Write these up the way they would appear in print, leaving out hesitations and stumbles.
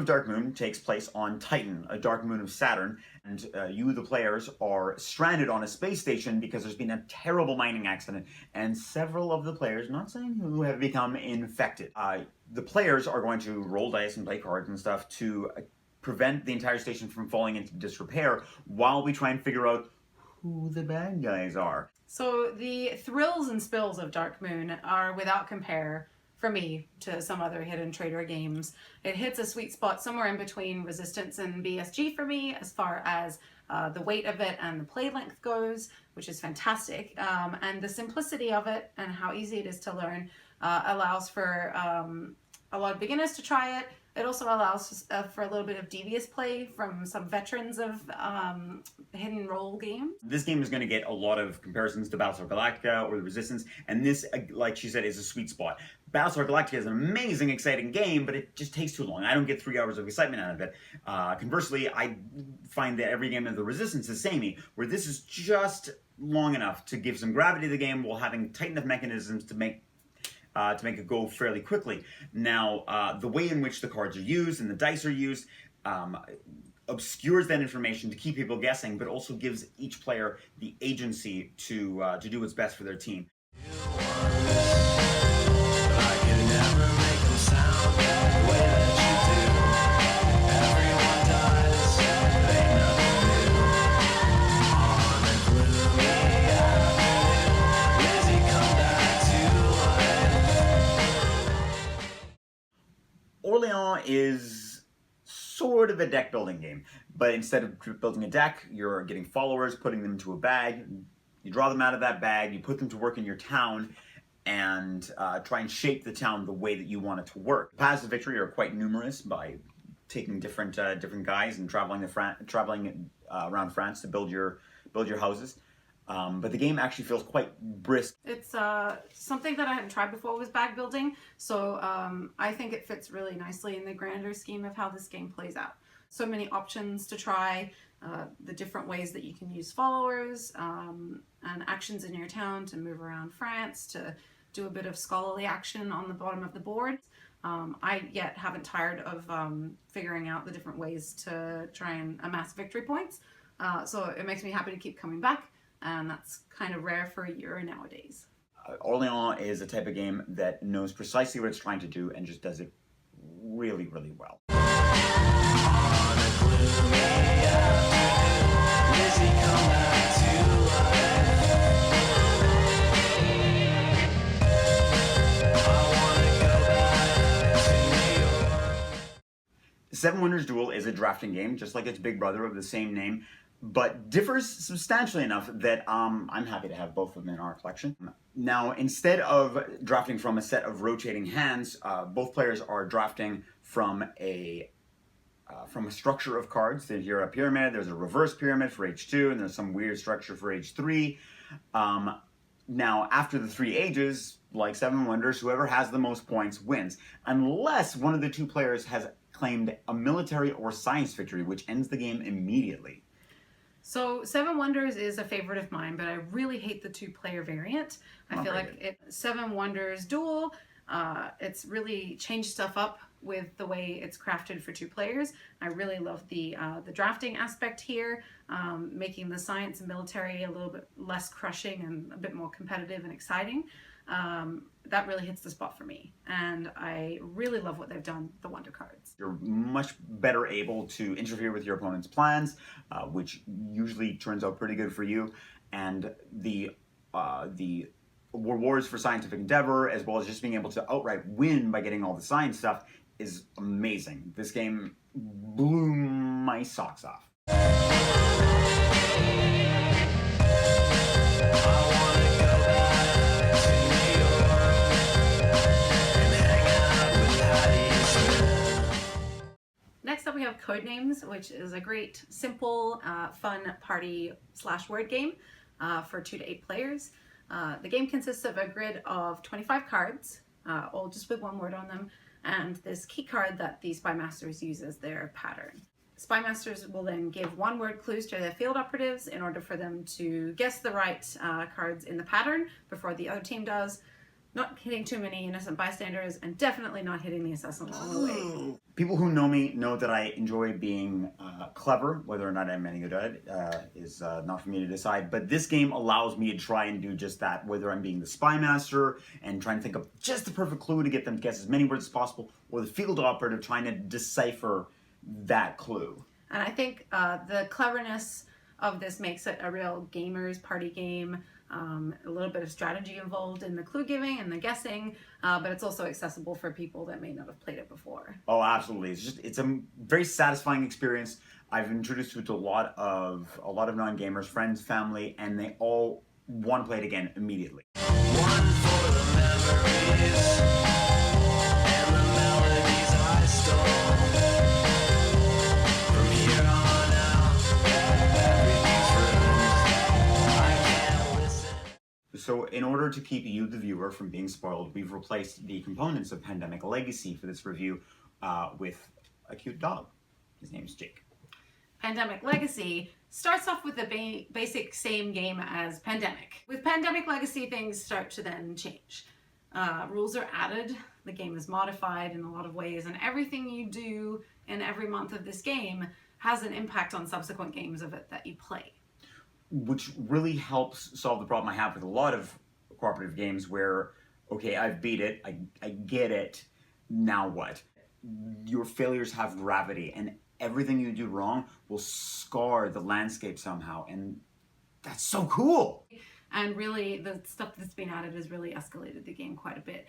of Dark Moon takes place on Titan, a dark moon of Saturn, and you, the players, are stranded on a space station because there's been a terrible mining accident, and several of the players, not saying who, have become infected. The players are going to roll dice and play cards and stuff to prevent the entire station from falling into disrepair while we try and figure out who the bad guys are. So the thrills and spills of Dark Moon are without compare for me to some other hidden trader games. It hits a sweet spot somewhere in between Resistance and BSG for me as far as the weight of it and the play length goes, which is fantastic. And the simplicity of it and how easy it is to learn allows for a lot of beginners to try it. It also allows for a little bit of devious play from some veterans of hidden role games. This game is going to get a lot of comparisons to Battlestar Galactica or the Resistance, and this, like she said, is a sweet spot. Battlestar Galactica is an amazing, exciting game, but it just takes too long. I don't get 3 hours of excitement out of it. Conversely, I find that every game of the Resistance is samey, where this is just long enough to give some gravity to the game while having tight enough mechanisms to make it go fairly quickly. Now, the way in which the cards are used and the dice are used obscures that information to keep people guessing, but also gives each player the agency to do what's best for their team. Orleans is sort of a deck building game, but instead of building a deck, you're getting followers, putting them into a bag, you draw them out of that bag, you put them to work in your town, and try and shape the town the way that you want it to work. Paths to victory are quite numerous by taking different guys and traveling around France to build your houses. But the game actually feels quite brisk. It's something that I hadn't tried before was bag building, so I think it fits really nicely in the grander scheme of how this game plays out. So many options to try, the different ways that you can use followers and actions in your town to move around France, to do a bit of scholarly action on the bottom of the board. I yet haven't tired of figuring out the different ways to try and amass victory points, so it makes me happy to keep coming back. And that's kind of rare for a Euro nowadays. Orleans is a type of game that knows precisely what it's trying to do and just does it really, really well. Seven Wonders Duel is a drafting game, just like its big brother of the same name, but differs substantially enough that I'm happy to have both of them in our collection. Now, instead of drafting from a set of rotating hands, both players are drafting from a structure of cards. There's here a pyramid, there's a reverse pyramid for age 2, and there's some weird structure for age 3. Now, after the 3 ages, like Seven Wonders, whoever has the most points wins, unless one of the 2 players has claimed a military or science victory, which ends the game immediately. So Seven Wonders is a favorite of mine, but I really hate the 2-player variant. I feel like Seven Wonders Duel, it's really changed stuff up with the way it's crafted for 2 players. I really love the drafting aspect here, making the science and military a little bit less crushing and a bit more competitive and exciting. That really hits the spot for me, and I really love what they've done with the Wonder cards. You're much better able to interfere with your opponent's plans, which usually turns out pretty good for you, and the rewards for scientific endeavor, as well as just being able to outright win by getting all the science stuff, is amazing. This game blew my socks off. Next up we have Codenames, which is a great, simple, fun party/word game for 2 to 8 players. The game consists of a grid of 25 cards, all just with 1 word on them, and this key card that the Spy Masters use as their pattern. Spy Masters will then give 1-word clues to their field operatives in order for them to guess the right cards in the pattern before the other team does. not hitting too many innocent bystanders, and definitely not hitting the assassin along the way. People who know me know that I enjoy being clever. Whether or not I'm any good at it is not for me to decide. But this game allows me to try and do just that. Whether I'm being the spy master and trying to think of just the perfect clue to get them to guess as many words as possible, or the field operative trying to decipher that clue. And I think the cleverness of this makes it a real gamer's party game. A little bit of strategy involved in the clue giving and the guessing, but it's also accessible for people that may not have played it before. Oh, absolutely! It's a very satisfying experience. I've introduced it to a lot of non-gamers, friends, family, and they all want to play it again immediately. One for the memories and the melodies I stole. From here on out, everything's ruined. I can't listen. So in order to keep you, the viewer, from being spoiled, we've replaced the components of Pandemic Legacy for this review with a cute dog. His name's Jake. Pandemic Legacy starts off with the basic same game as Pandemic. With Pandemic Legacy, things start to then change. Rules are added, the game is modified in a lot of ways, and everything you do in every month of this game has an impact on subsequent games of it that you play. Which really helps solve the problem I have with a lot of cooperative games where, okay, I've beat it, I get it, now what? Your failures have gravity, and everything you do wrong will scar the landscape somehow, and that's so cool! And really, the stuff that's been added has really escalated the game quite a bit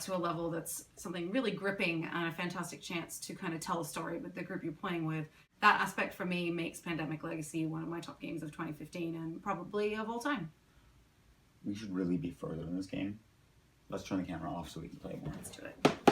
to a level that's something really gripping and a fantastic chance to kind of tell a story with the group you're playing with. That aspect for me makes Pandemic Legacy one of my top games of 2015 and probably of all time. We should really be further in this game. Let's turn the camera off so we can play more. Let's do it.